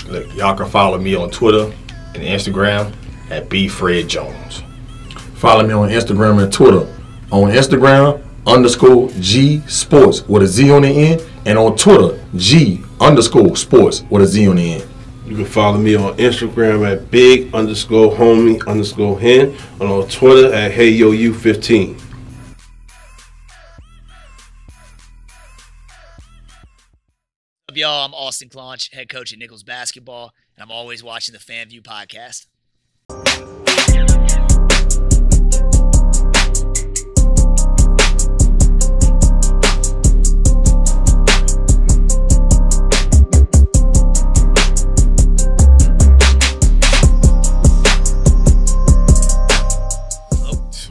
Look, y'all can follow me on Twitter and Instagram at BFredJones. Follow me on Instagram and Twitter. On Instagram, _G-Sportz with a Z on the end. And on Twitter, G_Sports with a Z on the end. You can follow me on Instagram at big_homie_hen and on Twitter at HeyYoU15. What's up, y'all? I'm Austin Claunch, head coach at Nicholls Basketball, and I'm always watching the FanView podcast.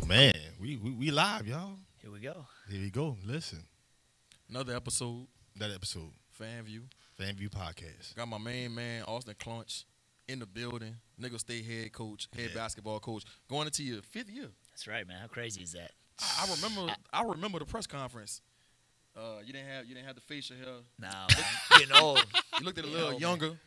Man, we live, y'all. Here we go. Here we go. Listen, Another episode, FanView podcast. got my main man, Austin Claunch, in the building. Nicholls State head coach, basketball coach, going into your 5th year. That's right, man. How crazy is that? I remember the press conference. You didn't have the facial hair. Nah, man. Getting old. You looked a little younger.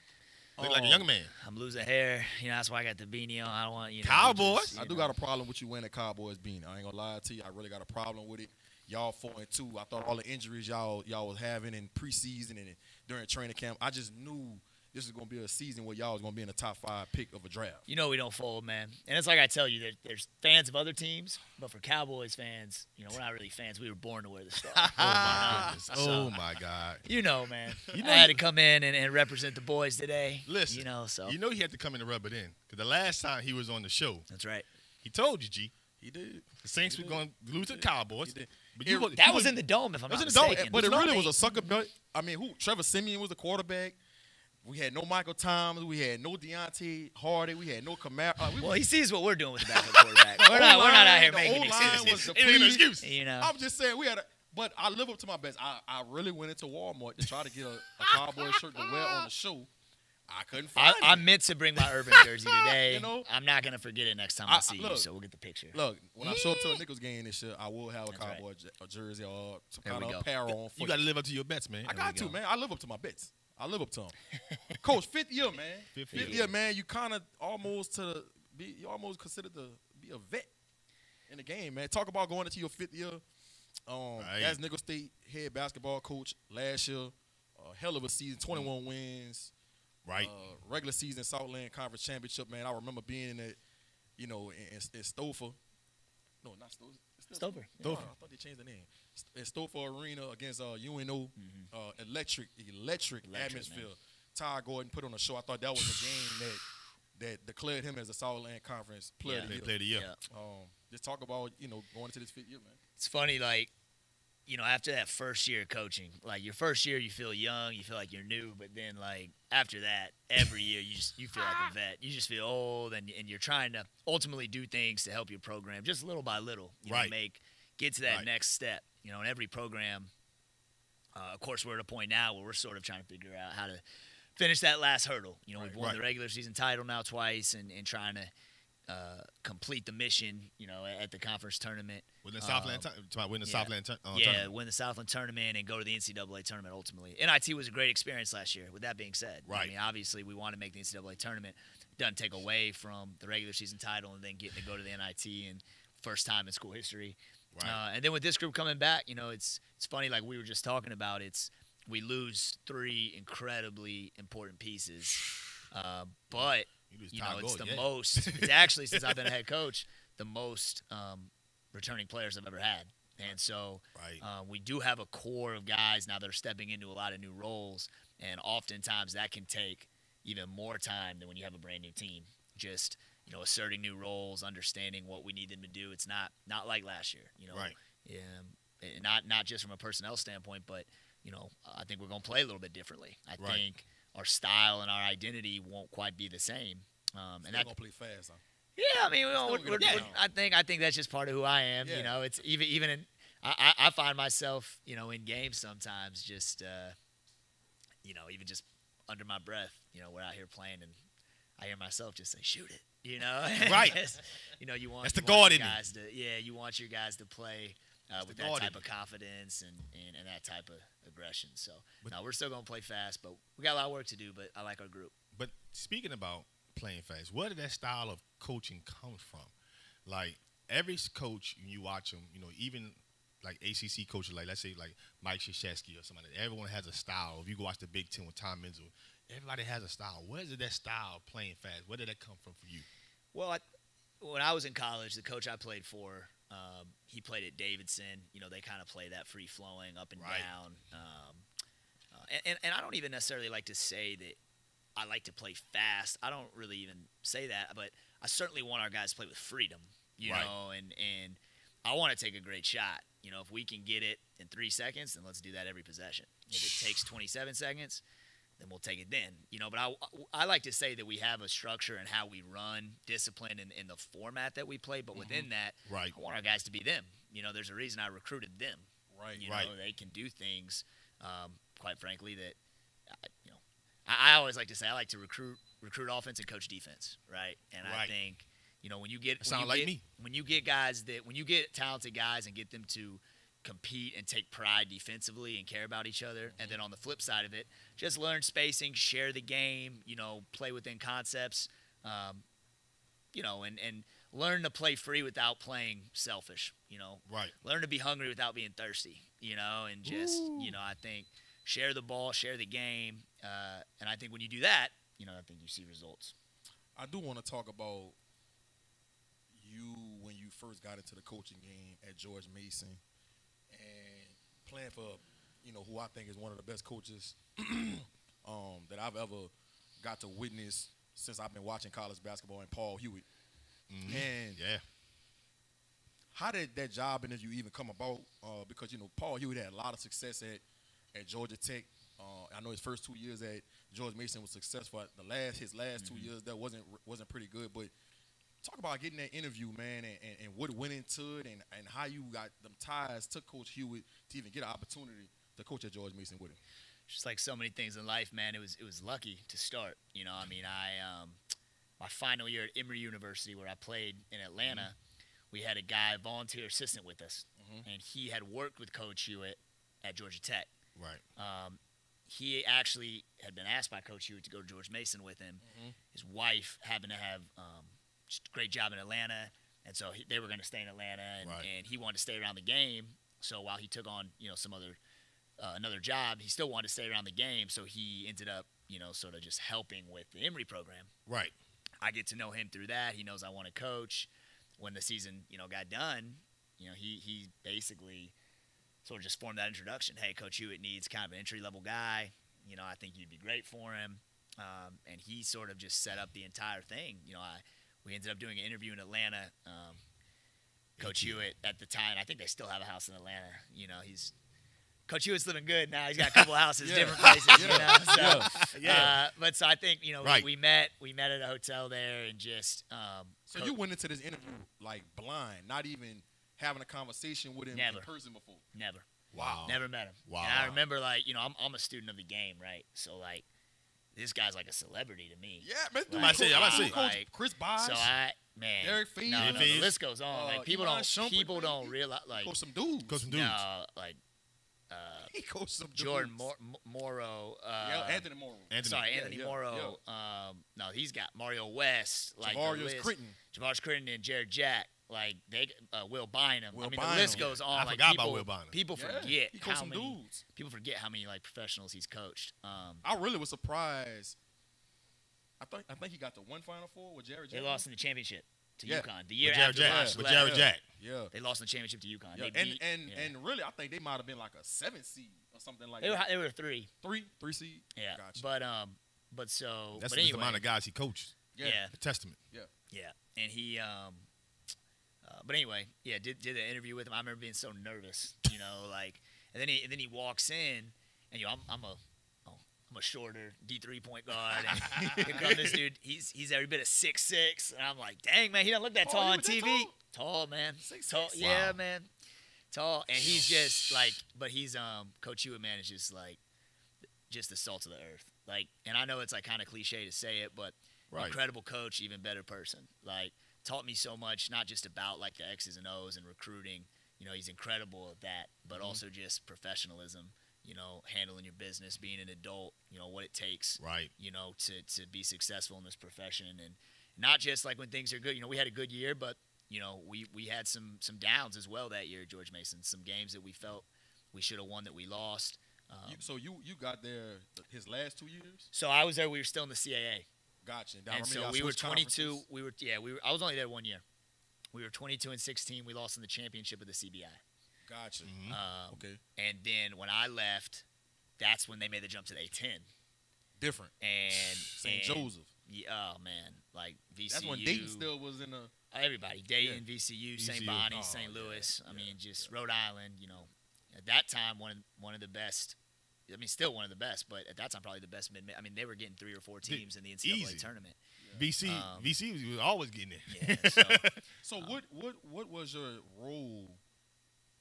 Look like a young man. I'm losing hair. You know, that's why I got the beanie on. I don't want, Cowboys? I do got a problem with you wearing a Cowboys beanie. I ain't gonna lie to you. I really got a problem with it. Y'all 4-2. I thought all the injuries y'all was having in preseason and during training camp, I just knew this is gonna be a season where y'all was gonna be in the top 5 pick of a draft. You know we don't fold, man. And it's like I tell you, there's fans of other teams, but for Cowboys fans, you know, we're not really fans. We were born to wear the star. Oh my goodness. So, Oh my God. you know, man. You know I had to come in and represent the boys today. Listen, you know, so you know he had to come in and rub it in. Because the last time he was on the show, that's right. he told you, G, He did. the Saints were going to lose to the Cowboys. He did. But That was in the dome, if I'm not mistaken. But it really was a sucker bet. I mean, Trevor Siemian was the quarterback. We had no Michael Thomas. We had no Deontay Hardy. We had no Kamara. Well, he sees what we're doing with the backup quarterback. We're not out here making excuses. Ain't no excuse. You know. I'm just saying but I live up to my best. I really went into Walmart to try to get a Cowboy shirt to wear on the show. I couldn't find it. I meant to bring my Urban jersey today. You know? I'm not gonna forget it next time I see you. So we'll get the picture. Look, when I show up to a Nicholls game this year, I will have a Cowboy jersey or some There kind we of go. apparel on. You got to live up to your bets, man. I got to, man. I live up to my bets. I live up to them. Coach, 5th year, man. Fifth Fifth year. year, man. You kind of you almost considered to be a vet in the game, man. Talk about going into your 5th year as Nicholls State head basketball coach last year. Hell of a season, 21 wins. Right. Regular season Southland Conference Championship, man. I remember being in it, in Stouffer. No, not Stouffer. Stouffer. No, I thought they changed the name. In Stouffer Arena against UNO. Electric atmosphere. Man. Ty Gordon put on a show. I thought that was a game that declared him as a Southland Conference player of the year. Player of the year. Yeah. Just talk about, going into this 5th year, man. It's funny, like, after that first year of coaching, like your first year you feel young, you feel like you're new, but then like after that, every year you feel like a vet. You just feel old, and you're trying to ultimately do things to help your program just little by little, get to that next step. In every program, of course, we're at a point now where we're sort of trying to figure out how to finish that last hurdle. We've won the regular season title now twice, and trying to complete the mission, at the conference tournament. Win the Southland tournament. Win the Southland tournament and go to the NCAA tournament ultimately. NIT was a great experience last year. With that being said, I mean, obviously we want to make the NCAA tournament. Doesn't take away from the regular season title and then getting to go to the NIT and first time in school history. Right. And then with this group coming back, it's funny, like we were just talking about. We lose 3 incredibly important pieces, but it's the most. It's actually, since I've been a head coach, the most returning players I've ever had. And so we do have a core of guys now that are stepping into a lot of new roles, and oftentimes that can take even more time than when you have a brand new team. Just asserting new roles, understanding what we need them to do. It's not like last year. Not just from a personnel standpoint, but I think we're going to play a little bit differently. I think our style and our identity won't quite be the same. And Still gonna play fast, huh? Yeah, I mean, I think that's just part of who I am. Yeah. It's even in I find myself in games sometimes just even just under my breath, we're out here playing and I hear myself just say, "Shoot it," Right. You want that's the you guard want in your guys to you want your guys to play with that type of confidence and that type of aggression. So, no, we're still going to play fast, but we got a lot of work to do, but I like our group. But speaking about playing fast, where did that style of coaching come from? Like, every coach, when you watch them, even like ACC coaches, like let's say like Mike Krzyzewski or somebody, everyone has a style. If you go watch the Big Ten with Tom Izzo, everybody has a style. Where did that style playing fast, where did that come from for you? Well, when I was in college, the coach I played for, he played at Davidson. They kind of play that free-flowing up and down. And I don't even necessarily like to say that I like to play fast. I don't really even say that, but I certainly want our guys to play with freedom, you know, and I want to take a great shot. If we can get it in 3 seconds, then let's do that every possession. If it takes 27 seconds, then we'll take it then. But I like to say that we have a structure in how we run, discipline, in the format that we play. But within that, I want our guys to be them. There's a reason I recruited them. They can do things, quite frankly, that, I always like to say I like to recruit offense and coach defense, right? And I think, when you get when you get talented guys and get them to compete and take pride defensively and care about each other, and then on the flip side of it, just learn spacing, share the game, play within concepts, and learn to play free without playing selfish, Learn to be hungry without being thirsty, and just, I think share the ball, share the game, and I think when you do that, I think you see results. I do want to talk about you when you first got into the coaching game at George Mason and playing for, who I think is one of the best coaches that I've ever got to witness since I've been watching college basketball, and Paul Hewitt. And how did that job interview even come about? Because, Paul Hewitt had a lot of success at Georgia Tech. I know his first 2 years at George Mason was successful. His last 2 years that wasn't pretty good. But talk about getting that interview, man, and what went into it, and how you got them ties to Coach Hewitt to even get an opportunity to coach at George Mason with him. Just like so many things in life, man, it was lucky to start. My final year at Emory University, where I played in Atlanta, we had a guy, volunteer assistant with us, and he had worked with Coach Hewitt at Georgia Tech. Right. He actually had been asked by Coach Hewitt to go to George Mason with him. His wife happened to have just a great job in Atlanta, and so they were going to stay in Atlanta, and he wanted to stay around the game. So while he took on, some other another job, he still wanted to stay around the game. So he ended up, sort of just helping with the Emory program. Right. I get to know him through that. He knows I want to coach. When the season, got done, he basically sort of just formed that introduction. Hey, Coach Hewitt needs kind of an entry-level guy. I think you'd be great for him. And he sort of just set up the entire thing. We ended up doing an interview in Atlanta. Coach Hewitt at the time, I think they still have a house in Atlanta. Coach Hewitt's living good now. He's got a couple of houses, different places, But so I think, we met at a hotel there and just So you went into this interview like blind, not even having a conversation with him in person before? Never. Wow. Never met him. Wow. And I remember, I'm a student of the game, right? So, this guy's like a celebrity to me. Yeah, man. I'm about to say. Chris Bosh. So Derek Feed. No, the list goes on. People don't realize, coach some dudes. No, he coached some dudes. Jordan Morrow. Anthony Morrow. Anthony Morrow. No, he's got Mario West. Javarius Critton and Jared Jack. Will Bynum. The list goes on. I forgot about Will Bynum. People forget he coached some dudes. People forget how many professionals he's coached. I really was surprised. I think he got to one Final Four with Jared Jack. They lost in the championship to UConn. The year after with Jared Jack. Yeah. They lost in the championship to UConn. Yeah. And really, I think they might have been like a 7th seed or something like that. They were 3. 3 seed? Yeah. Gotcha. But that's anyway, the amount of guys he coached. Yeah. A testament. Yeah. Yeah. And he but anyway, did an interview with him. I remember being so nervous, and then he walks in, and I'm a shorter D3 point guard, and here comes this dude. He's every bit of 6'6", and I'm like, dang man, he doesn't look that tall on TV. Tall man, 6'6". Tall, yeah man, tall, and he's just but he's Coach Hewitt, man, is just the salt of the earth. And I know it's kind of cliche to say it, but incredible coach, even better person. Taught me so much, not just about the X's and O's and recruiting, he's incredible at that, but also just professionalism, handling your business, being an adult, what it takes, right, to be successful in this profession. And not just like when things are good. We had a good year, but, we had some downs as well that year, George Mason, some games that we felt we should have won that we lost. So you got there his last 2 years? So I was there. We were still in the CAA. Gotcha. And so we were 22. I was only there 1 year. We were 22-16. We lost in the championship of the CBI. Gotcha. Okay. And then when I left, that's when they made the jump to the A10. Different. And St. Joseph. Yeah, oh man, like VCU. That's when Dayton still was in a. Everybody, Dayton, VCU, St. Bonnie, St. Louis. I mean, just Rhode Island. At that time, one of the best. I mean, still one of the best, but at that time, probably the best mid. I mean, they were getting 3 or 4 teams in the NCAA tournament. VC was always getting it. Yeah, so what was your role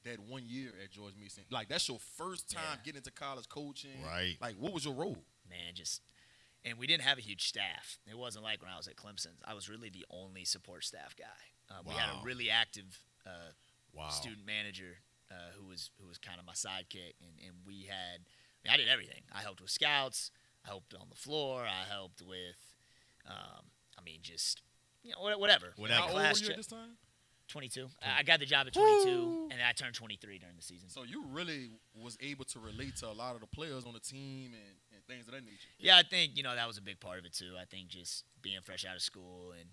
that 1 year at George Mason? Like, that's your first time getting into college coaching. Right. Like, what was your role? Man, and we didn't have a huge staff. It wasn't like when I was at Clemson. I was really the only support staff guy. We had a really active student manager who was kind of my sidekick, and we had. I did everything. I helped with scouts. I helped on the floor. I helped with, whatever. How old were you at this time? 22. I got the job at 22, and I turned 23 during the season. So you really was able to relate to a lot of the players on the team and things of that nature. Yeah, I think, that was a big part of it, too. I think just being fresh out of school and,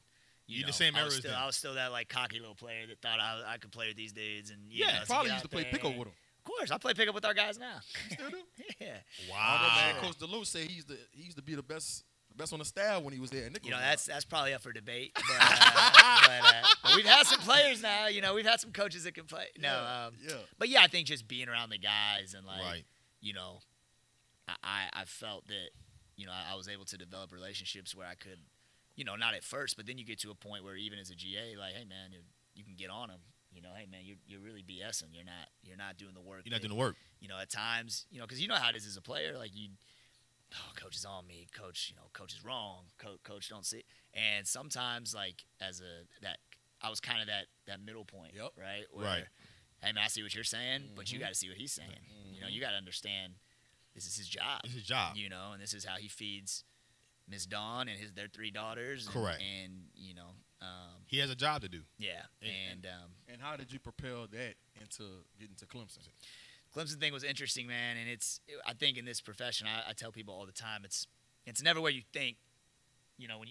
the same era as them. I was still that, cocky little player that thought I could play with these dudes. And, probably used to play pickup with them. Of course, I play pickup with our guys now. You still do? Yeah. Wow. Man, Coach DeLue said he used to be the best on the staff when he was there. Nicholls. That's probably up for debate. But we've had some players now. We've had some coaches that can play. But I think just being around the guys and I felt that I was able to develop relationships where I could, not at first, but then you get to a point where even as a GA, like, hey man, you can get on them. Hey man, you're really BSing. You're not doing the work. You're not doing the work. At times, because how it is as a player, like coach is on me. Coach, coach is wrong. Coach don't see. And sometimes, I was kind of that middle point, right? Where, hey man, I see what you're saying, but you got to see what he's saying. You got to understand this is his job. It's his job. And this is how he feeds Miss Dawn and their 3 daughters. Correct. And he has a job to do. Yeah. And how did you propel that into getting to Clemson? Clemson thing was interesting, man, and I think in this profession, I tell people all the time, it's never where you think, when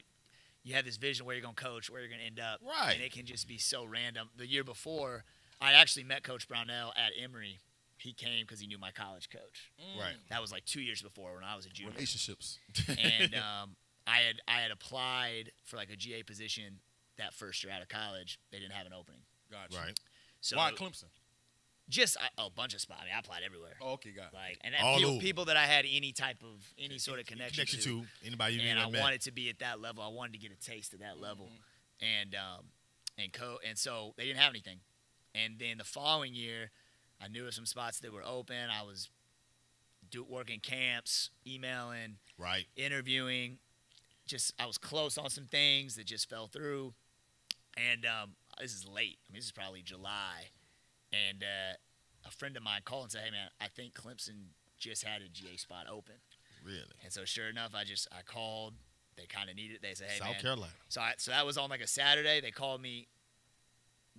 you have this vision where you're going to coach, where you're going to end up, right? And it can just be so random. The year before, I actually met Coach Brownell at Emory. He came because he knew my college coach. Right. That was like 2 years before when I was a junior. Relationships. And I had applied for a GA position that first year out of college. They didn't have an opening. Gotcha. Right. So why Clemson? Just a bunch of spots. I mean, I applied everywhere. Oh, okay, got it. And people that I had any sort of connection to. Anybody you and I met. wanted to be at that level. I wanted to get a taste of that level. And so they didn't have anything. And then the following year, I knew of some spots that were open. I was working camps, emailing, right, interviewing. I was close on some things that just fell through. And this is late. I mean, this is probably July. And a friend of mine called and said, hey, man, I think Clemson just had a GA spot open. Really? And so sure enough, I called. They kind of needed it. They said, hey, man. South Carolina. So that was on a Saturday. They called me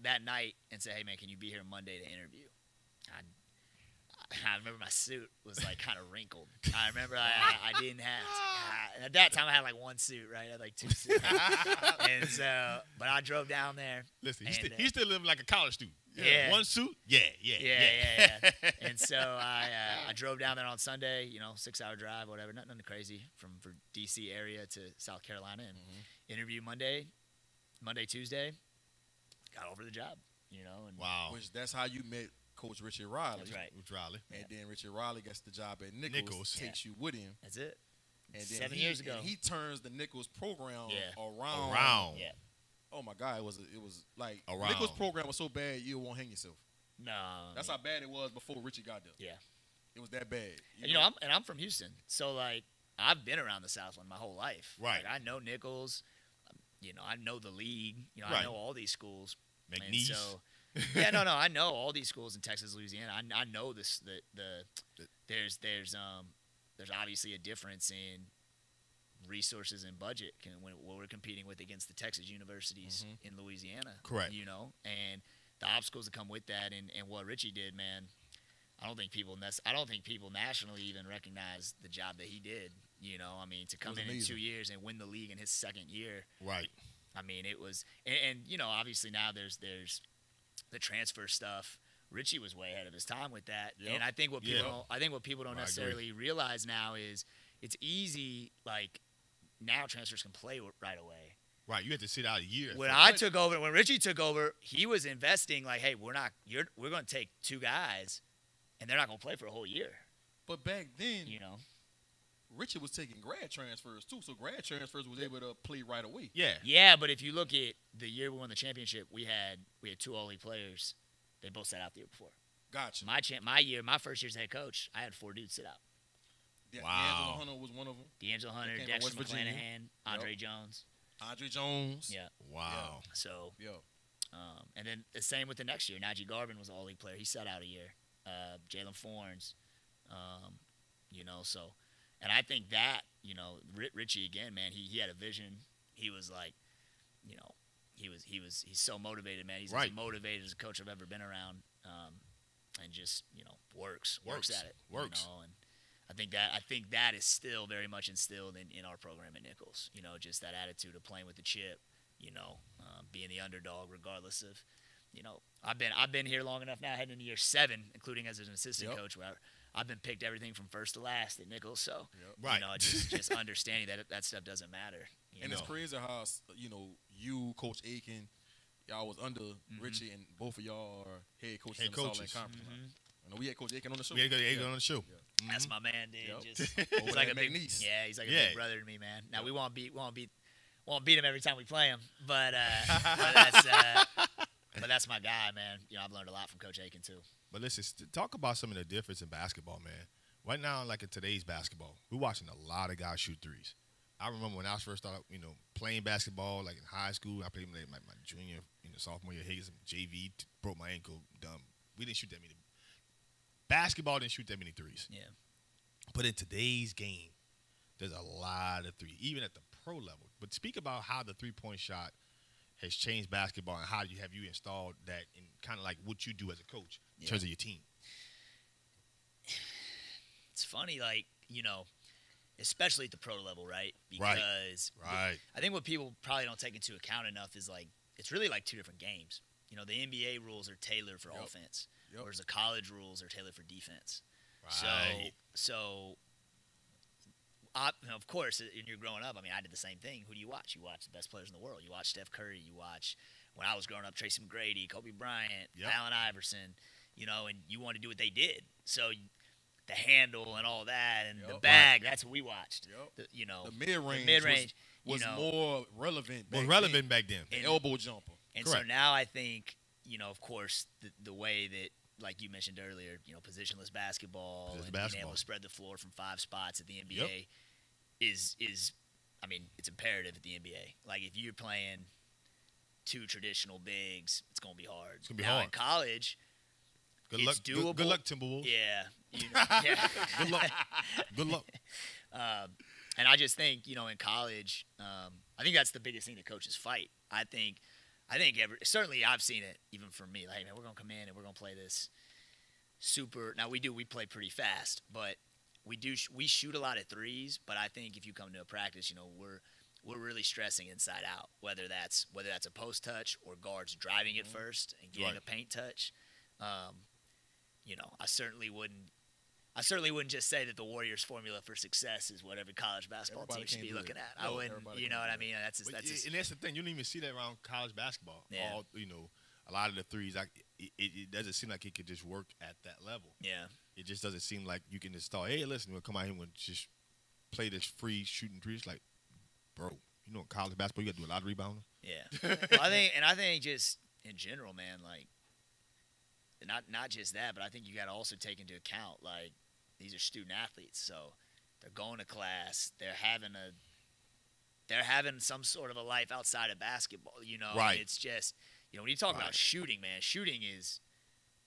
that night and said, hey, man, can you be here Monday to interview? I remember my suit was kind of wrinkled. I remember I didn't have. At that time, I had one suit, right? I had 2 suits. And so, but I drove down there. Listen, he's still living like a college student. Yeah. 1 suit? Yeah. And so I drove down there on Sunday, 6-hour drive, whatever, nothing crazy, for D.C. area to South Carolina, and interview Monday, Tuesday, got over the job, And wow. Which that's how you met Coach Richard Riley. That's right. And then Richard Riley gets the job at Nicholls. Takes you with him. That's it. And then 7 years ago. And he turns the Nicholls program around. Yeah. Oh my God, it was like around. Nicholls program was so bad you won't hang yourself. No. That's how bad it was before Richie got there. Yeah. It was that bad. I'm from Houston, so I've been around the Southland my whole life. Right. I know Nicholls. I know the league. Right. I know all these schools. McNeese. So Yeah, no, I know all these schools in Texas, Louisiana. I know this. There's obviously a difference in resources and budget when we're competing with against the Texas universities in Louisiana. Correct. You know, and the obstacles that come with that, and what Richie did, man. I don't think people nationally even recognize the job that he did. You know, I mean, to come in 2 years and win the league in his second year. Right. I mean, it was, and you know, obviously now there's the transfer stuff. Richie was way ahead of his time with that, and I think what people don't necessarily realize now is it's easy. Like now, transfers can play right away. Right, you had to sit out a year. When Richie took over, he was investing like, hey, we're going to take 2 guys, and they're not going to play for a whole year. But back then, you know, Richie was taking grad transfers too, so grad transfers was able to play right away. Yeah, but if you look at the year we won the championship, we had 2 All-League players. They both sat out the year before. Gotcha. My first year as head coach, I had 4 dudes sit out. Wow. D'Angelo Hunter was one of them. D'Angelo Hunter, Dexter McClanahan, Andre Jones. Andre Jones. Yeah. Wow. Yeah. So, and then the same with the next year. Najee Garvin was an All-League player. He sat out a year. Jalen Fornes, you know, so. And I think that, you know, Richie, again, man, he had a vision. He was like, you know, he's so motivated, man. He's as motivated as a coach I've ever been around, and just, you know, works at it. You know? And I think that is still very much instilled in our program at Nicholls. You know, just that attitude of playing with the chip, you know, being the underdog regardless of, you know, I've been here long enough now, heading into year 7, including as an assistant coach, where I've been picked everything from first to last at Nicholls. So, you know, just understanding that stuff doesn't matter. And it's crazy how, you know, you, Coach Aiken, y'all was under Richie, and both of y'all are head coaches in the Southland Conference. I know we had Coach Aiken on the show. We had Aiken on the show. Yeah. That's my man, dude. Yep. He's like a big niece. Yeah, he's like a big brother to me, man. Now we won't beat him every time we play him, but that's my guy, man. You know, I've learned a lot from Coach Aiken too. But listen, talk about some of the difference in basketball, man. Right now, like in today's basketball, we're watching a lot of guys shoot threes. I remember when I first started, you know, playing basketball, like in high school. I played my junior, you know, sophomore year, Higgins, JV, broke my ankle, dumb. We didn't shoot that many. Basketball didn't shoot that many threes. Yeah. But in today's game, there's a lot of threes, even at the pro level. But speak about how the three-point shot has changed basketball, and how have you installed that in kind of like what you do as a coach in terms of your team? It's funny, like, you know, especially at the pro level, right? Because I think what people probably don't take into account enough is, like, it's really like 2 different games. You know, the NBA rules are tailored for offense, whereas the college rules are tailored for defense. Right. So of course, when you're growing up, I mean, I did the same thing. Who do you watch? You watch the best players in the world. You watch Steph Curry. You watch, when I was growing up, Tracy McGrady, Kobe Bryant, Allen Iverson, you know, and you want to do what they did. So the handle and all that and the bag, that's what we watched. You know, the mid-range was more relevant back then. The elbow jumper. And so now I think, you know, of course, the way that, like you mentioned earlier, you know, positionless basketball and being able to spread the floor from 5 spots at the NBA is I mean, it's imperative at the NBA. Like, if you're playing 2 traditional bigs, it's going to be hard. It's going to be hard. In college, it's doable. Good luck, Timberwolves. Yeah. You know, Good luck. And I just think, you know, in college, I think that's the biggest thing that coaches fight. I think certainly I've seen it even from me. Like, hey, man, we're going to come in and we're going to play this super. Now, we play pretty fast, but we shoot a lot of threes. But I think if you come to a practice, you know, we're really stressing inside out, whether that's a post touch or guards driving it first and getting a paint touch. You know, I certainly wouldn't just say that the Warriors' formula for success is what every college basketball team should be looking at. I wouldn't, you know what I mean? And that's the thing. You don't even see that around college basketball. Yeah. You know, a lot of the threes, it doesn't seem like it could just work at that level. Yeah. It just doesn't seem like you can just start, hey, listen, we'll come out here and just play this free shooting threes. Like, bro, you know, in college basketball, you got to do a lot of rebounding. Yeah. Well, I think just in general, man, like, not just that, but I think you got to also take into account, like, these are student athletes, so they're going to class, they're having some sort of a life outside of basketball, you know. Right. It's just, when you talk about shooting, man, shooting is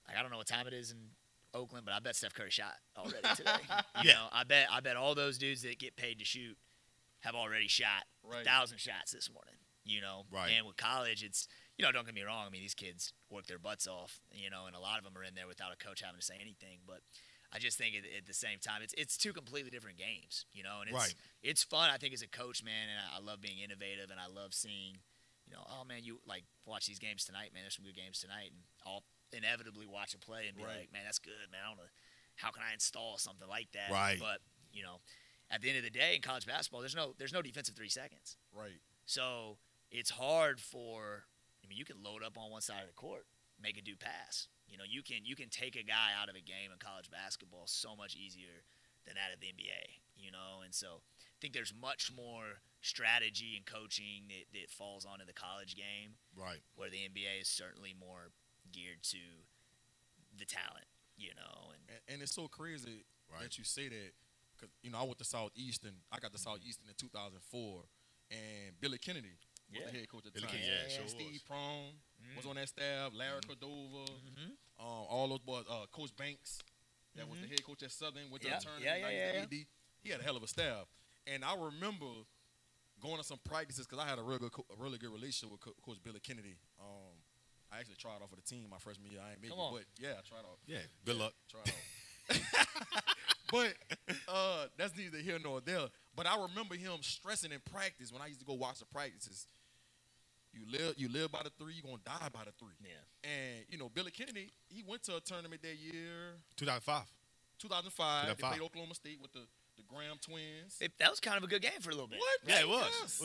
like, I don't know what time it is in Oakland, but I bet Steph Curry shot already today. You know, I bet all those dudes that get paid to shoot have already shot 1,000 shots this morning. You know, and with college, it's, don't get me wrong. I mean, these kids work their butts off, and a lot of them are in there without a coach having to say anything. But I just think at the same time, it's two completely different games, and it's fun, I think, as a coach, man, and I love being innovative, and I love seeing, oh, man, you, like, watch these games tonight, man, there's some good games tonight, and I'll inevitably watch a play and be like, man, that's good, man, I don't know, how can I install something like that? But, at the end of the day, in college basketball, there's no defensive 3 seconds. So it's hard you can load up on one side of the court, make a dude pass. You can take a guy out of a game in college basketball so much easier than that of the NBA, and so I think there's much more strategy and coaching that falls onto the college game, where the NBA is certainly more geared to the talent, and it's so crazy that you say that, because I went to Southeastern. I got to Southeastern in 2004, and Billy Kennedy was the head coach at the time. Steve Prong was on that staff. Larry Cordova, all those boys. Coach Banks, that was the head coach at Southern. Went to the tournament. He had a hell of a staff. And I remember going to some practices because I had a really good relationship with Coach Billy Kennedy. I actually tried out for the team my freshman year. I ain't made it, but I tried out. Yeah, good luck. Tried out. But that's neither here nor there. But I remember him stressing in practice when I used to go watch the practices. You live by the 3, you're going to die by the 3. Yeah. And, Billy Kennedy, he went to a tournament that year. 2005. 2005. They played Oklahoma State with the Graham twins. That was kind of a good game for a little bit. What? Yeah, it was.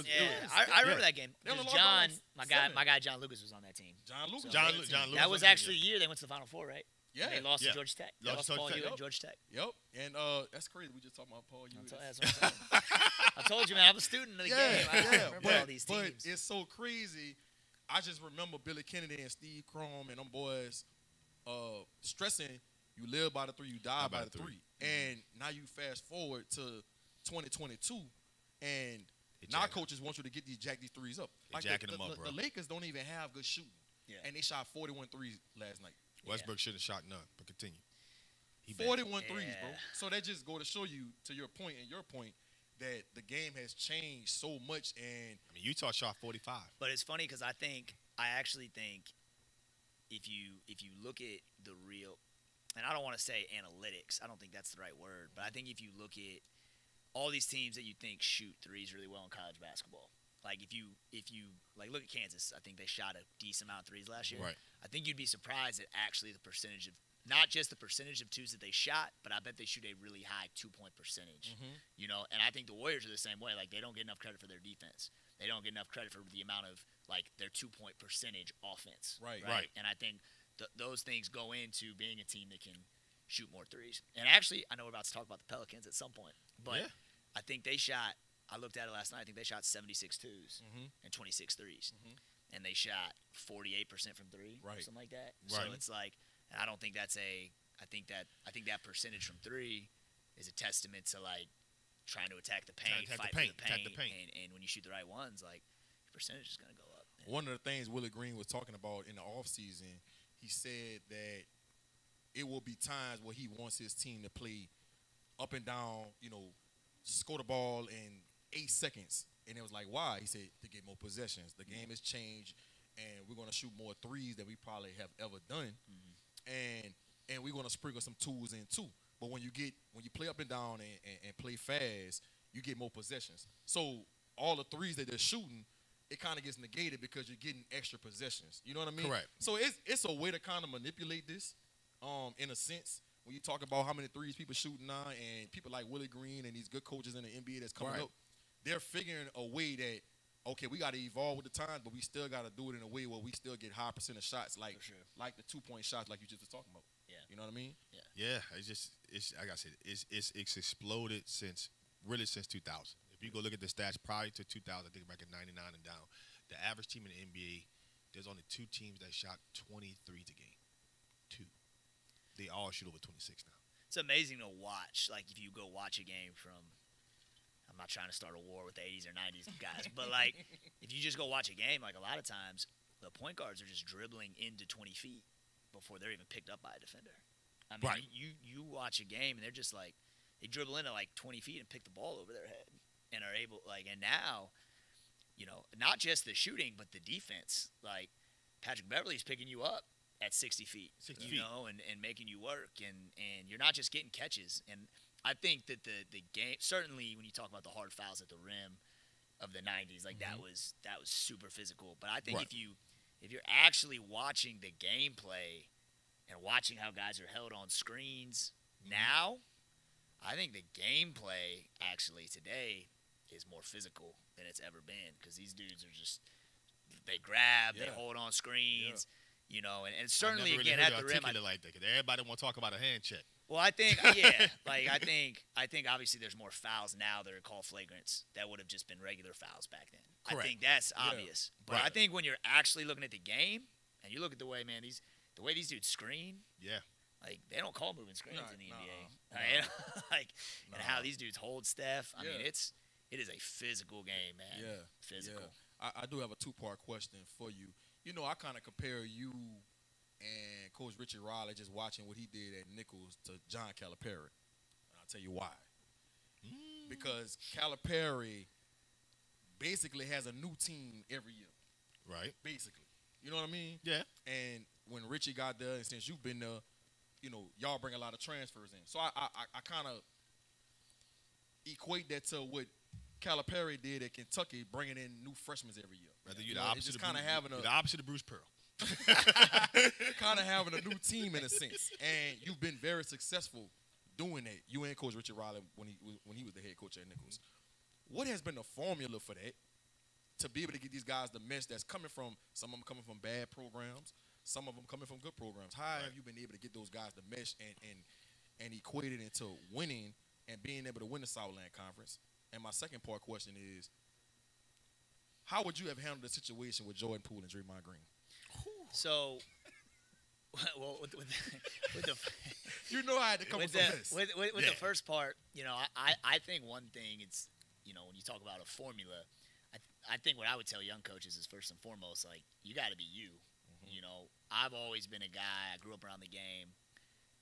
I remember that game. John, my guy John Lucas was on that team. John Lucas. John Lucas. That was actually the year they went to the Final Four, right? Yeah. They lost to Georgia Tech. They lost to Paul Ewing and Georgia Tech. Yep. And that's crazy. We just talked about Paul Ewing. I told you, man, I'm a student of the game. I remember all these teams. But it's so crazy. I just remember Billy Kennedy and Steve Crum and them boys stressing, you live by the 3, you die by the 3. And now you fast forward to 2022, and now coaches want you to jack these threes up. Like jacking them up, bro. The Lakers don't even have good shooting. And they shot 41 threes last night. Westbrook should have shot none, but continue. 41 threes, bro. So that just go to show you, to your point and your point, that the game has changed so much. And I mean, Utah shot 45. But it's funny because I actually think if you look at the real, and I don't want to say analytics, I don't think that's the right word, but I think if you look at all these teams that you think shoot threes really well in college basketball, like if you like look at Kansas, I think they shot a decent amount of threes last year. Right. I think you'd be surprised at actually the percentage of, not just the percentage of twos that they shot, but I bet they shoot a really high 2-point percentage. And I think the Warriors are the same way. Like, they don't get enough credit for their defense. They don't get enough credit for the amount of, like, their 2-point percentage offense. Right. And I think those things go into being a team that can shoot more threes. And actually, I know we're about to talk about the Pelicans at some point, but I think they shot, I looked at it last night, I think they shot 76 twos and 26 threes. And they shot 48% from 3 or something like that. So it's like, and I don't think that's I think that percentage from 3 is a testament to, like, trying to attack the paint, fight for the paint. And when you shoot the right ones, like, your percentage is going to go up. One of the things Willie Green was talking about in the offseason, he said that it will be times where he wants his team to play up and down, score the ball in 8 seconds. And it was like, why? He said, to get more possessions. The game has changed, and we're going to shoot more threes than we probably have ever done. And we're going to sprinkle some twos in too. But when you play up and down and play fast, you get more possessions. So all the threes that they're shooting, it kind of gets negated because you're getting extra possessions. You know what I mean? Correct. So it's a way to kind of manipulate this, in a sense. When you talk about how many threes people shooting now, and people like Willie Green and these good coaches in the NBA that's coming up, they're figuring a way that, okay, we got to evolve with the times, but we still got to do it in a way where we still get high percent of shots, like the 2-point shots, like you just was talking about. Yeah. You know what I mean? Yeah. It's like I said, it's exploded since 2000. If you go look at the stats prior to 2000, I think back in '99 and down, the average team in the NBA, there's only 2 teams that shot 23 a game. 2. They all shoot over 26 now. It's amazing to watch. Like, if you go watch a game from, I'm not trying to start a war with the 80s or 90s guys, but, like, if you just go watch a game, like, a lot of times the point guards are just dribbling into 20 feet before they're even picked up by a defender. I mean, Right. you watch a game and they're just like they dribble into like 20 feet and pick the ball over their head and are able and now, not just the shooting but the defense. Like Patrick Beverly's picking you up at 60 feet, and making you work, and you're not just getting catches. And I think that the game, certainly when you talk about the hard fouls at the rim of the 90s, like that was super physical. But I think if you're actually watching the gameplay and watching how guys are held on screens now, I think the gameplay actually today is more physical than it's ever been because these dudes are just they grab, they hold on screens. And certainly really again at the rim, like that, 'cause everybody want to talk about a hand check. Well, I think, I think obviously there's more fouls now that are called flagrants that would have just been regular fouls back then. Correct. I think that's obvious. But I think when you're actually looking at the game and you look at the way, man, the way these dudes screen, like they don't call moving screens in the NBA. And how these dudes hold Steph. I mean, it is a physical game, man. Yeah, physical. Yeah. I do have a two-part question for you. I kind of compare you and Coach Richard Riley, just watching what he did at Nicholls, to John Calipari. And I'll tell you why. Because Calipari basically has a new team every year. Right. Basically. You know what I mean? Yeah. And when Richie got there, and since you've been there, y'all bring a lot of transfers in. So I kind of equate that to what Calipari did at Kentucky, bringing in new freshmen every year. Rather you're the opposite of Bruce Pearl. Kind of having a new team in a sense, and you've been very successful doing that. You and Coach Richard Riley when he was the head coach at Nicholls. What has been the formula for that to be able to get these guys the mesh that's coming from some of them coming from bad programs, some of them coming from good programs? How have you been able to get those guys the mesh and equate it into winning and being able to win the Southland Conference? And my second part question is, how would you have handled the situation with Jordan Poole and Draymond Green? So, well, with the I had to come with this. With the first part, I think one thing it's, when you talk about a formula, I think what I would tell young coaches is first and foremost, like, you got to be you. I've always been a guy, I grew up around the game.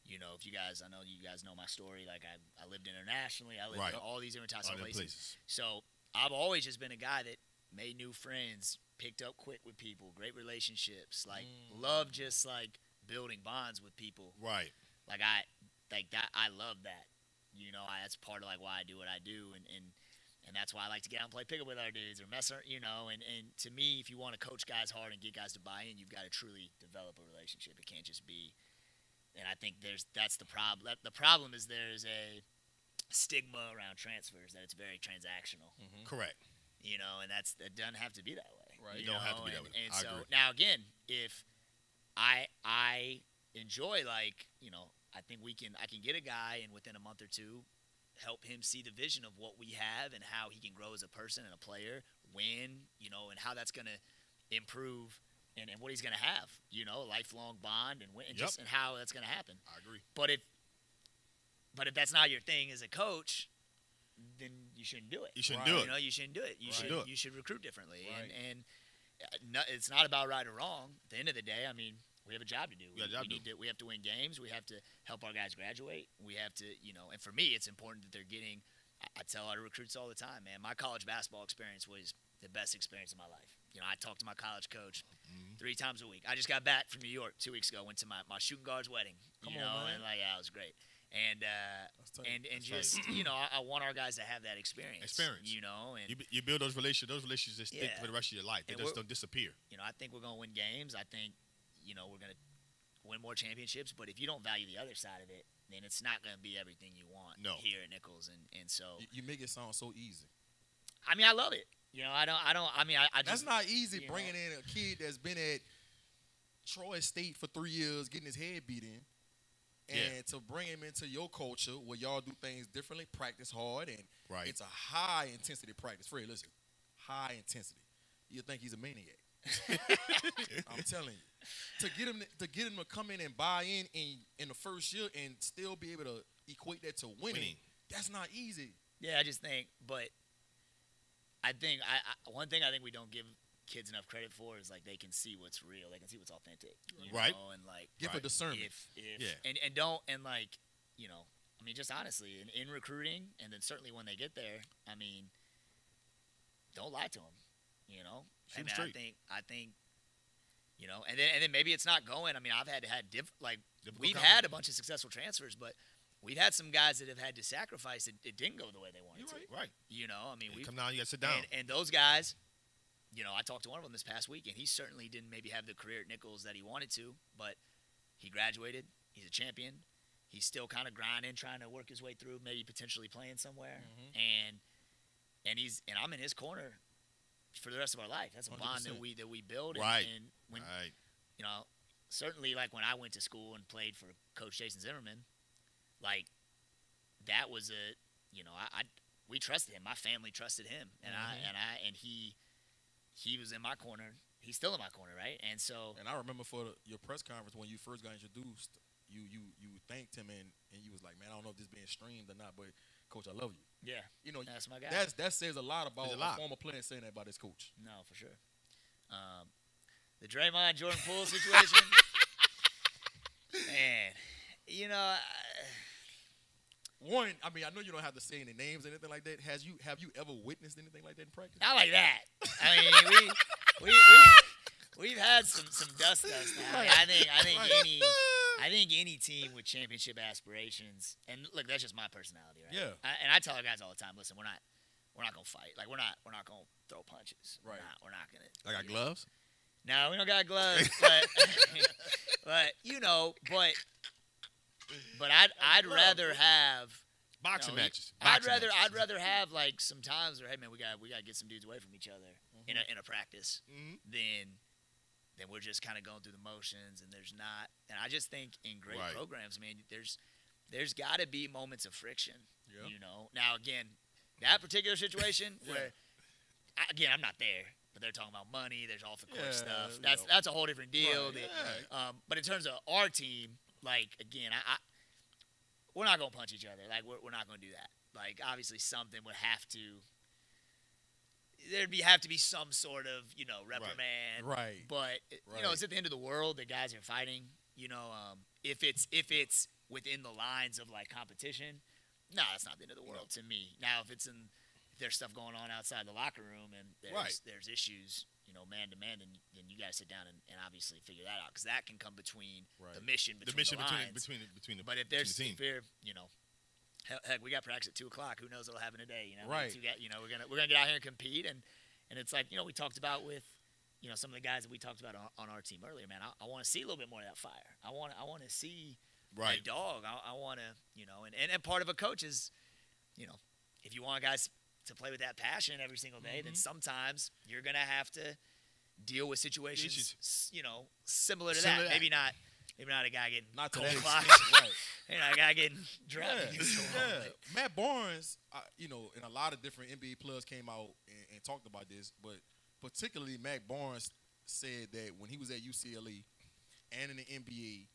If you guys, I know you guys know my story. Like, I lived internationally. I lived in all these different types of places. So I've always just been a guy that made new friends, picked up quick with people, great relationships, like love just like building bonds with people. Right. Like I love that. That's part of like why I do what I do, and that's why I like to get out and play pickup with our dudes or mess around, and to me, if you want to coach guys hard and get guys to buy in, you've got to truly develop a relationship. It can't just be, and I think that's the problem. The problem is there's a stigma around transfers that it's very transactional. Correct. And it doesn't have to be that way. Right. You don't have to be that way. And I so agree. now again, if I enjoy I think I can get a guy and within a month or two help him see the vision of what we have and how he can grow as a person and a player, win, and how that's going to improve and what he's going to have, a lifelong bond and win, and and how that's going to happen. I agree. But if that's not your thing as a coach, then you shouldn't do it. You shouldn't do it. You shouldn't do it. You should recruit differently. Right. And it's not about right or wrong. At the end of the day, I mean, we have a job to do. We have to win games. We have to help our guys graduate. We have to, and for me, it's important that they're getting. I tell our recruits all the time, man. My college basketball experience was the best experience of my life. I talked to my college coach 3 times a week. I just got back from New York 2 weeks ago. Went to my shooting guard's wedding. Come on, man. And it was great. And I want our guys to have that experience. And you build those relationships. Those relationships that stick for the rest of your life. They just don't disappear. I think we're gonna win games. I think we're gonna win more championships. But if you don't value the other side of it, then it's not gonna be everything you want here at Nicholls. And so you make it sound so easy. I mean, I love it. I just, that's not easy. Bringing in a kid that's been at Troy State for 3 years, getting his head beat in. And to bring him into your culture where y'all do things differently, practice hard, and it's a high-intensity practice. Fred, listen, high intensity. You think he's a maniac. I'm telling you. To get him to come in and buy in the first year and still be able to equate that to winning. That's not easy. Yeah, I just think, but I think one thing I think we don't give kids enough credit for is like they can see what's real, they can see what's authentic, you Right. know? And like Give a discernment. And don't and like you know, I mean, just honestly, in recruiting, and then certainly when they get there, I mean, don't lie to them, you know. Shoot I straight. think, you know, and then maybe it's not going. I mean, I've had we've Difficult had a bunch of successful transfers, but we've had some guys that have had to sacrifice. It didn't go the way they wanted to. Right. You know, I mean, we come down, you got to sit down. and those guys, you know, I talked to one of them this past week, and he certainly didn't maybe have the career at Nicholls that he wanted to, but he graduated. He's a champion. He's still kind of grinding, trying to work his way through, maybe potentially playing somewhere. And I'm in his corner for the rest of our life. That's a 100%. Bond that we build. Right. And when, you know, certainly like when I went to school and played for Coach Jason Zimmerman, like that was you know, we trusted him. My family trusted him, and he was in my corner. He's still in my corner, right? And so. And I remember for your press conference when you first got introduced, you thanked him and you was like, man, I don't know if this is being streamed or not, but Coach, I love you. Yeah, you know, that's my guy. That says a lot about a former player saying that about his coach. No, for sure. The Draymond Jordan Poole situation, man. You know, one, I mean, I know you don't have to say any names or anything like that. Have you ever witnessed anything like that in practice? Not like that. I mean, we've had some dust now. Right. I think any team with championship aspirations, and look, that's just my personality, right? Yeah. And I tell our guys all the time, listen, we're not gonna fight. Like we're not gonna throw punches. Right. We're not gonna. I got gloves. No, we don't got gloves, but you know, but I'd rather have boxing matches. I'd rather have like some times where, hey man, we got to get some dudes away from each other in a practice than we're just kind of going through the motions, and there's not. And I just think in great programs, man, there's got to be moments of friction. Yeah. You know. Now again, that particular situation where I'm not there. But they're talking about money. There's off the court stuff. That's a whole different deal. Right, but in terms of our team, like again, we're not gonna punch each other. Like we're not gonna do that. Like obviously something would have to. There'd have to be some sort of reprimand. Right. But you know, it's at the end of the world that guys are fighting. You know, if it's within the lines of like competition, no, that's not the end of the world to me. Now if there's stuff going on outside the locker room and there's issues, you know, man to man, and you guys sit down and obviously figure that out, because that can come between the mission between the lines. Between the but if there's the team. you know, heck, we got practice at 2:00. Who knows what'll happen today? You know, right? You know, we're gonna get out here and compete, and it's like, you know, we talked about with, you know, some of the guys that we talked about on our team earlier. Man, I want to see a little bit more of that fire. I want to see that dog. I want to, you know, and part of a coach is, you know, if you want guys to play with that passion every single day, then sometimes you're gonna have to deal with situations, you know, similar to that. Maybe not a guy getting cold clocked, you know, a guy getting dropped. Matt Barnes, you know, and a lot of different NBA players came out and talked about this, but particularly Matt Barnes said that when he was at UCLA and in the NBA,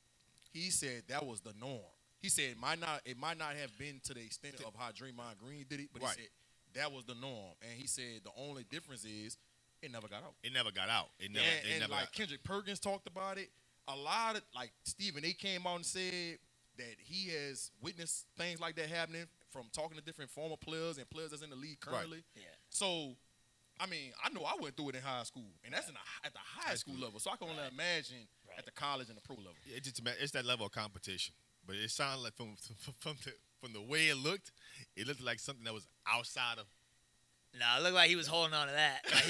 he said that was the norm. He said it might not have been to the extent of how Draymond Green did it, but he said that was the norm. And he said the only difference is it never got out. It never got out. Kendrick Perkins talked about it. A lot of, like, Stephen A. came out and said that he has witnessed things like that happening from talking to different former players and players that's in the league currently. Yeah. So, I mean, I know I went through it in high school, and that's at the high school level. So I can only imagine at the college and the pro level. It's that level of competition. But it sounded like from the way it looked like something that was outside of. No, it looked like he was holding on to that. Like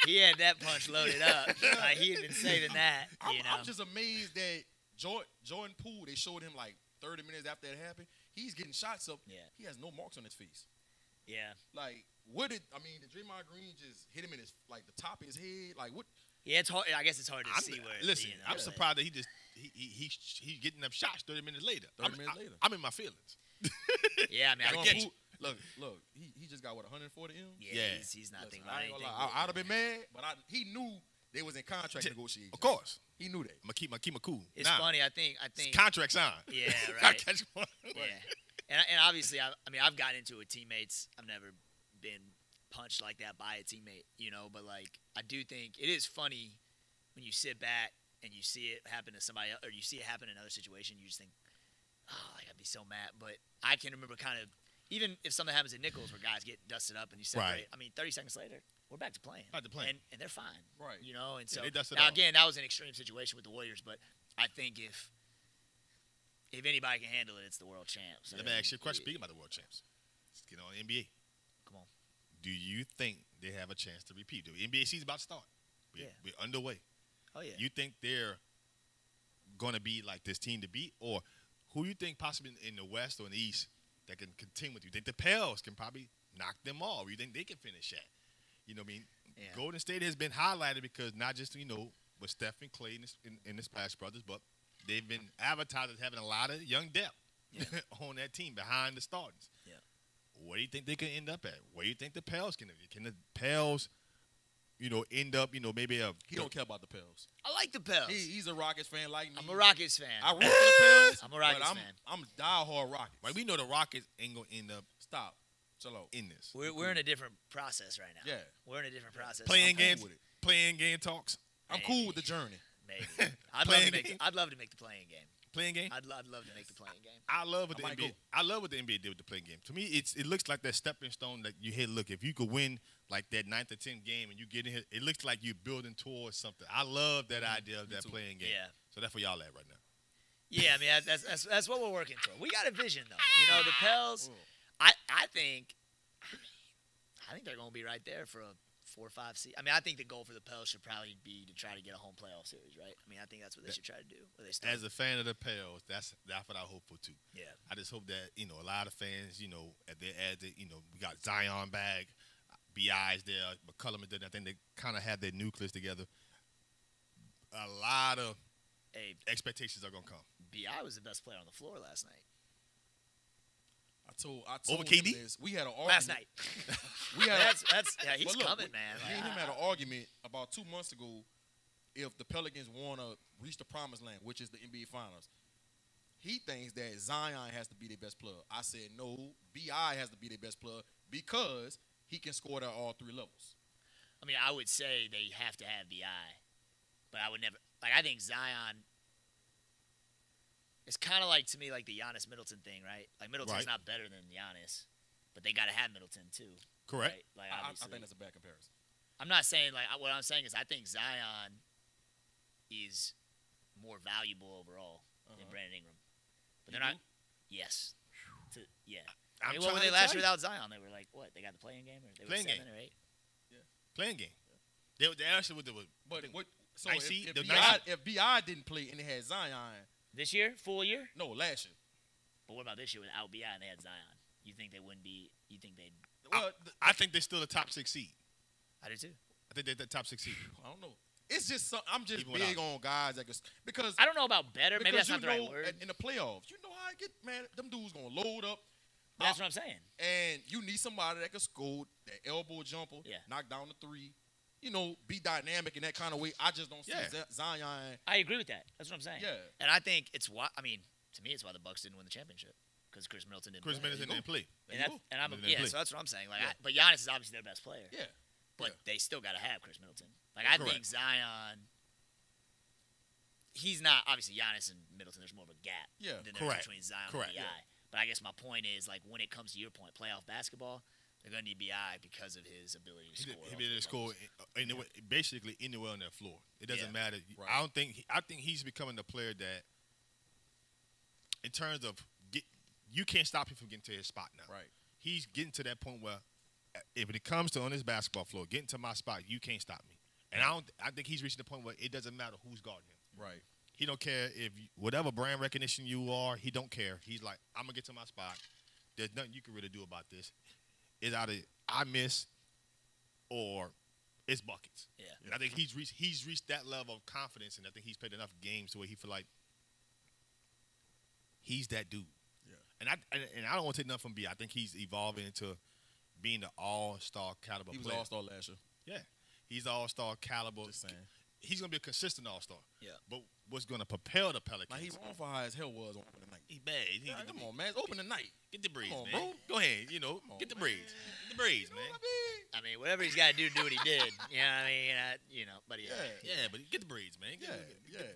he had that punch loaded up. Like he had been saving that. I'm just amazed that Jordan Poole, they showed him like 30 minutes after it happened. He's getting shots up. Yeah. He has no marks on his face. Yeah. Like, did Draymond Green just hit him in his, like, the top of his head? Like, what? Yeah, it's hard. I guess it's hard to see where. Listen, I'm surprised that he's getting them shots 30 minutes later. 30 minutes later. I'm in my feelings. Yeah, I mean, I get you. Look, he just got, 140 M? Yeah. He's not thinking about anything. I'd have been mad, but he knew they was in contract negotiations. Of course. He knew that. I'm going to keep my cool. It's funny, I think. Contract signed. Yeah, right. Yeah. And obviously, I've gotten into it with teammates. I've never been punched like that by a teammate, you know. But like, I do think it is funny when you sit back and you see it happen to somebody else, or you see it happen in another situation. You just think, oh, like, I'd be so mad. But I can remember kind of, even if something happens at Nicholls where guys get dusted up and you separate, I mean, 30 seconds later, we're back to playing. And they're fine. Right. You know, and so now, again, that was an extreme situation with the Warriors, but I think if anybody can handle it, it's the world champs. Let me ask you a question. Speaking about the world champs, let's get on the NBA. Come on. Do you think they have a chance to repeat? The NBA season's about to start. We're underway. Oh, yeah. You think they're going to be like this team to beat? Or who you think possibly in the West or in the East that can continue with you? You think the Pels can probably knock them off? Or you think they can finish that? You know what I mean? Yeah. Golden State has been highlighted because not just, you know, with Steph and Clay and the Splash Brothers, but they've been advertised as having a lot of young depth on that team behind the starters. Yeah. Where do you think they can end up at? Where do you think the Pels can be? Can the Pels, you know, end up, you know, maybe He don't care about the Pels. I like the Pels. He's a Rockets fan like me. I'm a Rockets fan. I root for the Pels. I'm a Rockets fan. I'm diehard Rockets. Right, we know the Rockets ain't going to end up in this. We're in a different process right now. Yeah. We're in a different process. Playing cool games, with it. playing game talks. I'm cool with the journey. Maybe. I'd love to make the playing game. Playing game? I'd love to make the playing game. I love what the might NBA. go. I love what the NBA did with the playing game. To me, it looks like that stepping stone that you hit. Look, if you could win like that 9th or 10th game and you get in here, it looks like you're building towards something. I love that idea of that playing game. Yeah. So that's where y'all at right now. Yeah, I mean that's what we're working for. We got a vision though. You know, the Pels. I think they're going to be right there for a 4 or 5 seed. I mean, I think the goal for the Pels should probably be to try to get a home playoff series, right? I mean, I think that's what they should try to do. As a fan of the Pels, that's what I hope for too. Yeah. I just hope that, you know, a lot of fans, you know, you know, we got Zion back, B.I.'s there, McCollum is there. I think they kind of had their nucleus together. A lot of expectations are going to come. B.I. was the best player on the floor last night. I told over him KD? this. We had an argument. Last night. He's coming, man. Me and him had an argument about 2 months ago if the Pelicans want to reach the promised land, which is the NBA Finals. He thinks that Zion has to be their best player. I said, no, B.I. has to be their best player because he can score at all 3 levels. I mean, I would say they have to have B.I., but I would never – like, I think Zion – it's kind of like, to me, like the Giannis Middleton thing, right? Like, Middleton's not better than Giannis, but they got to have Middleton too. Correct. Right? Like, I think that's a bad comparison. I'm not saying, like, what I'm saying is I think Zion is more valuable overall than Brandon Ingram. But they're not – yes. I mean, what were they last year without Zion? They were like, what? They got the playing game? Or they were 7 or 8? Yeah. Playing game. They actually with the – But so if B.I. didn't play and they had Zion – this year? Full year? No, last year. But what about this year without B.I. and they had Zion? You think they wouldn't be – you think they'd – Well, I think they're still a top 6 seed. I do too. I think they're the top 6 seed. I don't know. It's just I'm just big on guys that – because – I don't know about better. Maybe that's not the right word. In the playoffs, you know how I get – man, them dudes going to load up. That's what I'm saying. And you need somebody that can score, that elbow jumper, knock down the 3. You know, be dynamic in that kind of way. I just don't see Zion. I agree with that. That's what I'm saying. Yeah. And I think it's why. I mean, to me, it's why the Bucks didn't win the championship because Chris Middleton didn't. Play. So that's what I'm saying. Like, but Giannis is obviously their best player. Yeah. But they still got to have Chris Middleton. Like, I think Zion. He's not obviously Giannis and Middleton. There's more of a gap. Yeah. Than between Zion and B.I. But I guess my point is, like, when it comes to your point, playoff basketball. They're going to need B.I. because of his ability to score. He ability to score basically anywhere on that floor. It doesn't matter. Right. I think he's becoming the player that, in terms of you can't stop him from getting to his spot now. Right. He's getting to that point where, if it comes to on his basketball floor, getting to my spot, you can't stop me. And I think he's reaching the point where it doesn't matter who's guarding him. Right. He don't care if whatever brand recognition you are. He don't care. He's like, I'm gonna get to my spot. There's nothing you can really do about this. It's either I miss or it's buckets. Yeah. And I think he's reached that level of confidence, and I think he's played enough games to where he feel like he's that dude. Yeah. And I don't want to take nothing from B. I think he's evolving into being the all-star caliber player. He was all-star last year. Yeah. He's all-star caliber. Just saying. He's going to be a consistent all-star. Yeah. But what's going to propel the Pelicans. Like, he wrong for how his hell was on opening night. He bad. He Come on, man. It's opening night. Get the braids, Come on, man. bro. Go ahead. Get the braids. Get the braids, man. I mean, whatever he's got to do what he did. You know what I mean? But Yeah, but get the braids, man.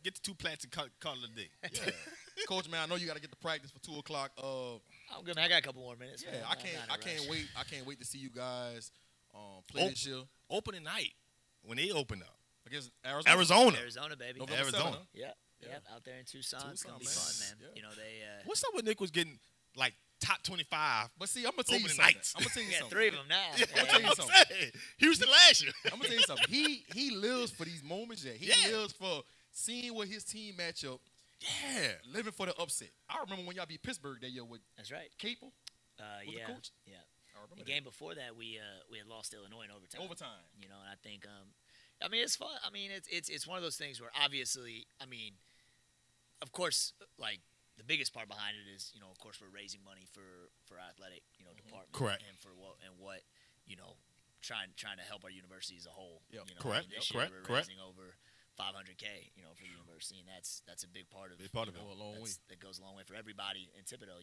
Get the 2 plats and call it a day. Yeah. Coach, man, I know you got to get to practice for 2 o'clock. I'm good, man. I got a couple more minutes. Yeah, man. I can't wait. I can't wait to see you guys play this year Opening night when they open up against Arizona, baby. November Arizona. 7th, Yeah, out there in Tucson. It's gonna be fun, man. Yeah. They. What's up with Nicholls getting like top 25? But see, I'm gonna tell you Opening something. nights. I'm gonna tell you We got something. 3 of them now. Yeah, I'm gonna tell you something. Houston last year. I'm gonna tell you something. He lives for these moments. Yeah, he lives for seeing what his team match up. Yeah. Living for the upset. I remember when y'all beat Pittsburgh that year with That's right. Capel. Was the coach? Yeah. I remember The game before that, we had lost Illinois in overtime. Overtime. And I think, I mean, it's fun. I mean, it's one of those things where obviously, I mean, of course, like the biggest part behind it is, of course, we're raising money for our athletic, department. Correct. And for what trying to help our university as a whole. Yep. Correct. This year we're raising over $500K, for the university, and that's a big part of it. That goes a long way for everybody in Thibodaux,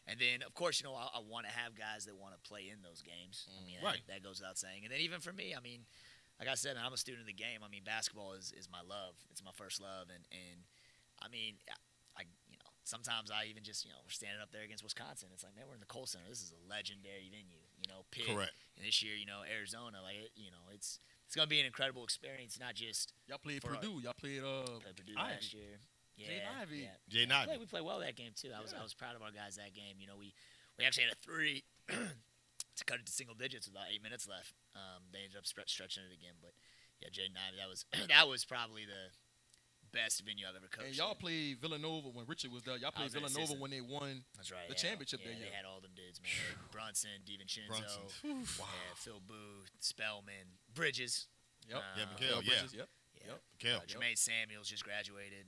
and then of course, I want to have guys that want to play in those games. I mean, that goes without saying. And then even for me, I mean, like I said, I'm a student of the game. I mean, basketball is my love. It's my first love, and I mean, sometimes I even just we're standing up there against Wisconsin. It's like, man, we're in the Nicholls Center. This is a legendary venue, Pitt. Correct. And this year, Arizona, like it's gonna be an incredible experience. Not just y'all played Purdue. Y'all played Purdue last year. Yeah, Jay Ivey. We played well that game too. I was proud of our guys that game. We actually had a 3 to cut it to single digits with about 8 minutes left. They ended up stretching it again, but yeah, Jay Ivey. That was probably the best venue I've ever coached. And y'all played Villanova when Richard was there. Y'all played Villanova when they won the championship that year. They had all them dudes, man. Brunson, DiVincenzo, Phil Booth, Spellman, Bridges. Yep. Mikhail, Bridges. Yep. Mikhail. Jermaine Samuels just graduated.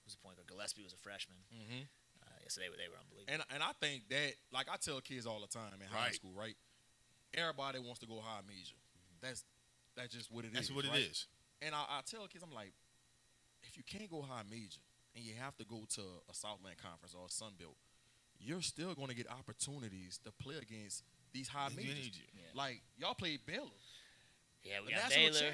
Was a point guard. Gillespie was a freshman. Mm-hmm. So they were unbelievable. And I think that, like I tell kids all the time in high school, right? Everybody wants to go high major. That's just what it is. That's what it is. And I tell kids, I'm like, if you can't go high major and you have to go to a Southland Conference or a Sun Belt, you're still going to get opportunities to play against these high majors. Like, y'all played Baylor. Yeah, we got Baylor,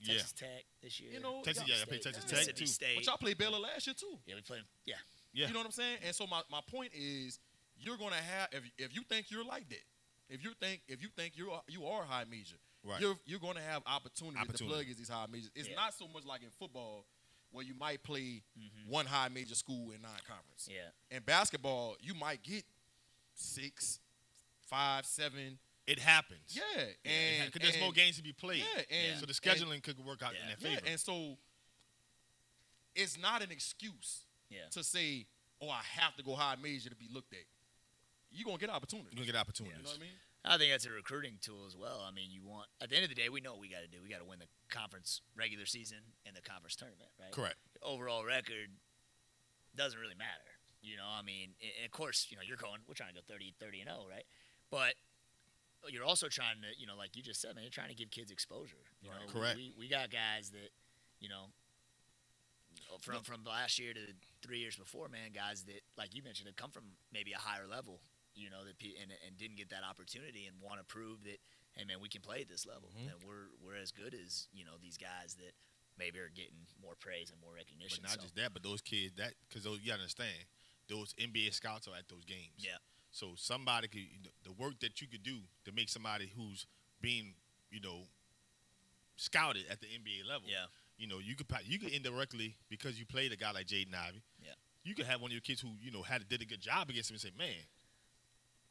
Texas Tech this year. Texas, I played Texas Tech too. State. But y'all played Baylor last year too. Yeah, we played. Yeah. You know what I'm saying? And so my point is, you're going to have, if you think you're like that, if you think you are high major, right, you're going to have opportunity to play against these high majors. It's not so much like in football, where you might play one high major school in non-conference. Yeah. In basketball, you might get 6, 5, 7. It happens. Yeah. And because there's more games to be played. Yeah. So the scheduling could work out in their favor. And so it's not an excuse to say, oh, I have to go high major to be looked at. You're going to get opportunities. You're going to get opportunities. You know what I mean? I think that's a recruiting tool as well. I mean, at the end of the day, we know what we got to do. We got to win the conference regular season and the conference tournament, right? Correct. The overall record doesn't really matter. I mean, and of course, we're trying to go 30-0, right? But you're also trying to, like you just said, man, you're trying to give kids exposure. Correct. We got guys that, from last year to 3 years before, man, guys that, like you mentioned, have come from maybe a higher level, and didn't get that opportunity and want to prove that, hey, man, we can play at this level. And we're as good as, these guys that maybe are getting more praise and more recognition. But not just that, but those kids, because you got to understand, those NBA scouts are at those games. Yeah. So somebody could, the work that you could do to make somebody who's being, scouted at the NBA level. Yeah. You could indirectly, because you played a guy like Jaden Ivey. Yeah. You could have one of your kids who did a good job against him and say, man,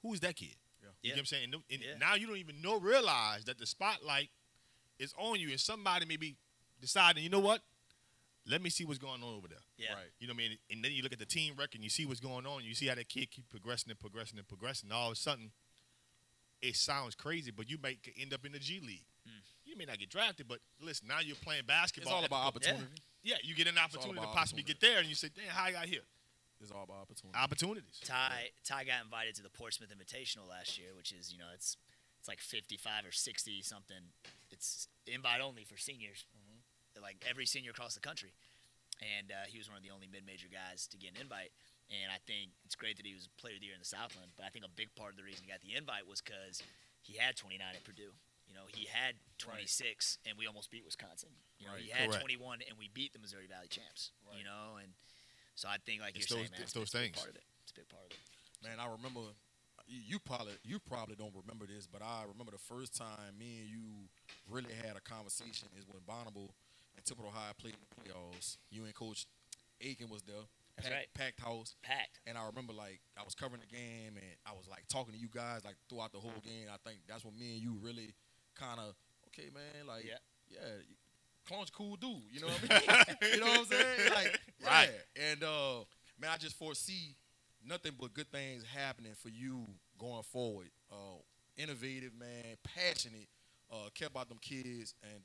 who is that kid? Yeah. You know what I'm saying? And now you don't even realize that the spotlight is on you, and somebody may be deciding, you know what? Let me see what's going on over there. Yeah. Right. You know what I mean? And then you look at the team record and you see what's going on. You see how that kid keep progressing. And all of a sudden, it sounds crazy, but you may end up in the G League. You may not get drafted, but listen, now you're playing basketball. It's all about opportunity. Yeah, you get an opportunity to possibly get there, and you say, damn, how I got here? It's all about opportunity. Opportunities. Ty got invited to the Portsmouth Invitational last year, which is, it's like 55 or 60 something. It's invite only for seniors, like every senior across the country. and he was one of the only mid-major guys to get an invite. And I think it's great that he was Player of the Year in the Southland, but I think a big part of the reason he got the invite was because he had 29 at Purdue. You know, he had 26, and we almost beat Wisconsin. You know, he had 21, and we beat the Missouri Valley champs. You know, and so I think, like you're saying, man, it's a big part of it. It's a big part of it. Man, I remember you probably don't remember this, but I remember the first time me and you really had a conversation is when Bonneville and Temple High played in the playoffs. You and Coach Aiken was there. That's right. Packed house. Packed. And I remember, like, I was covering the game, and I was, like, talking to you guys, like, throughout the whole game. I think that's when me and you really kind of, okay, man, like, yeah, Claunch cool dude. You know what I mean? You know what I'm saying? Like, right. And, man, I just foresee nothing but good things happening for you going forward. Innovative, man, passionate, care about them kids. And,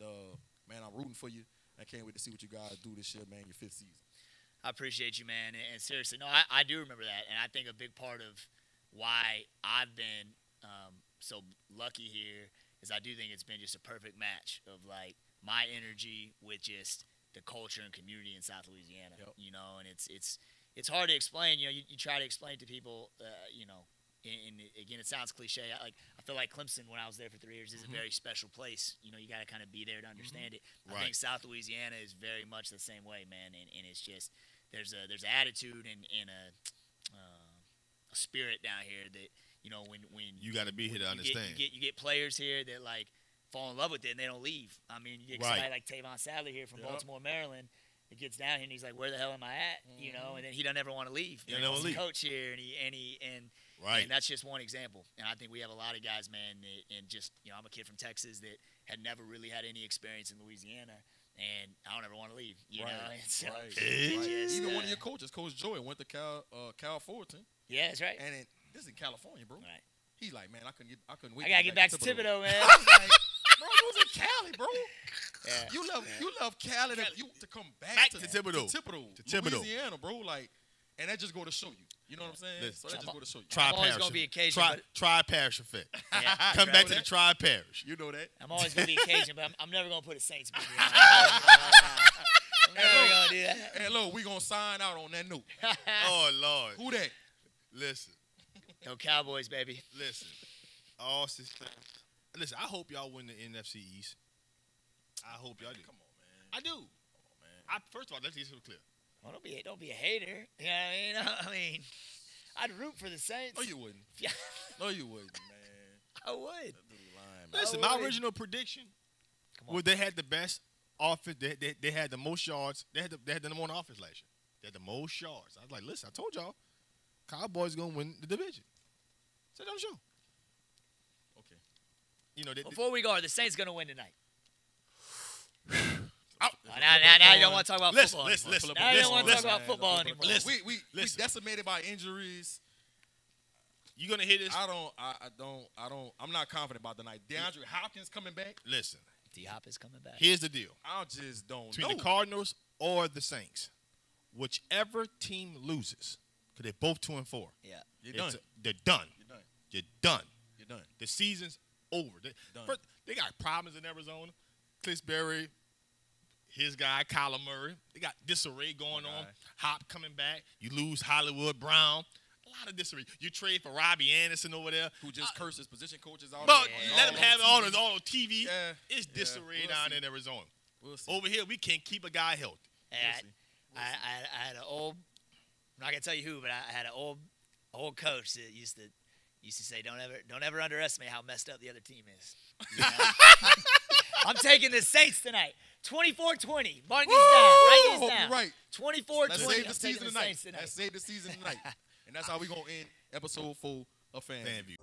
man, I'm rooting for you. I can't wait to see what you guys do this year, man, your 5th season. I appreciate you, man. And seriously, no, I do remember that. And I think a big part of why I've been so lucky here is I do think it's been just a perfect match of, like, my energy with just the culture and community in South Louisiana. You know, and it's hard to explain. You know, you try to explain to people, you know, and again, it sounds cliche. I feel like Clemson, when I was there for 3 years, is a very special place. You know, you got to kind of be there to understand it. I think South Louisiana is very much the same way, man. And it's just there's an attitude and a spirit down here that, you know, when you got to be here to understand. You get players here that, like, fall in love with it and they don't leave. I mean, you get somebody like Tavon Sadler here from Baltimore, Maryland. He gets down here and he's like, "Where the hell am I at?" You know, and then he doesn't ever want to leave. He wants to coach here, and that's just one example. And I think we have a lot of guys, man, and just, you know, I'm a kid from Texas that had never really had any experience in Louisiana, and I don't ever want to leave. You know, and so just, even one of your coaches, Coach Joy, went to Cal Fullerton. Yeah, that's right. And this is in California, bro. Right. He's like, man, I couldn't wait. I gotta get back to Thibodeau, man. Bro, you was in Cali, bro. Yeah. You love Cali to come back to Thibodeau, Louisiana, bro. Like, and that just go to show you. You know what I'm saying? Listen, so that just go to show you. I'm always gonna be occasion. Tri-parish effect. Yeah, come back to the tri-parish. You know that. I'm always gonna be occasion, but I'm never gonna put a Saints beat on. I'm never gonna do that. Hey, look, we gonna sign out on that note. Oh Lord. Who that? Listen. Yo, Cowboys, baby. Listen. Austin. Listen, I hope y'all win the NFC East. I hope y'all do. Come on, man. I do. Come on, man. First of all, let's get it clear. Well, don't be a hater. You know what I mean? I'd root for the Saints. No, you wouldn't. Yeah. No, you wouldn't, man. I would. That dude lying, man. Listen, my original prediction was they had the best offense. They had the most yards. They had the number one offense last year. They had the most yards. I was like, listen, I told y'all, Cowboys going to win the division. So don't show. Okay. You know, before we go, are the Saints going to win tonight? Now you don't want to talk about football anymore. Now you don't want to talk about football anymore. We decimated by injuries. You gonna hear this? I'm not confident about tonight. DeAndre Hopkins coming back. Listen, D-Hop is coming back. Here's the deal. I just don't know. Between the Cardinals or the Saints, whichever team loses, because they're both 2-4. Yeah, you're done. They're done. You're done. You're done. The season's over. They got problems in Arizona. Clisbury, his guy, Kyler Murray. They got disarray going on. Hop coming back. You lose Hollywood Brown. A lot of disarray. You trade for Robbie Anderson over there. Who just curses position coaches all But over. let him have it all on TV. Yeah. It's disarray down in Arizona. We'll see. Over here, we can't keep a guy healthy. I had an old, I'm not going to tell you who, but I had an old coach that used to say, don't ever underestimate how messed up the other team is. You know? I'm taking the Saints tonight. 24-20. Mark this down. Write this down. Right. 24-20. Let's save the season tonight. Saints tonight. Let's save the season tonight. And that's how we're going to end episode 4 of Fan View.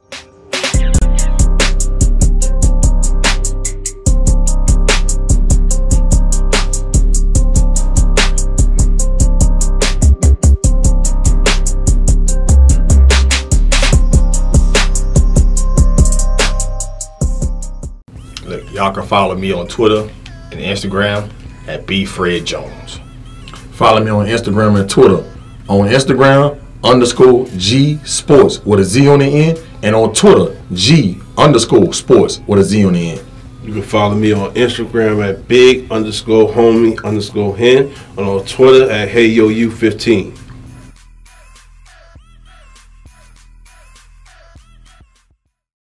Look, y'all can follow me on Twitter and Instagram at BFredJones. Follow me on Instagram and Twitter. On Instagram, _G-Sportz with a Z on the end. And on Twitter, G_Sports with a Z on the end. You can follow me on Instagram at big_homie_hen and on Twitter at HeyYoU15.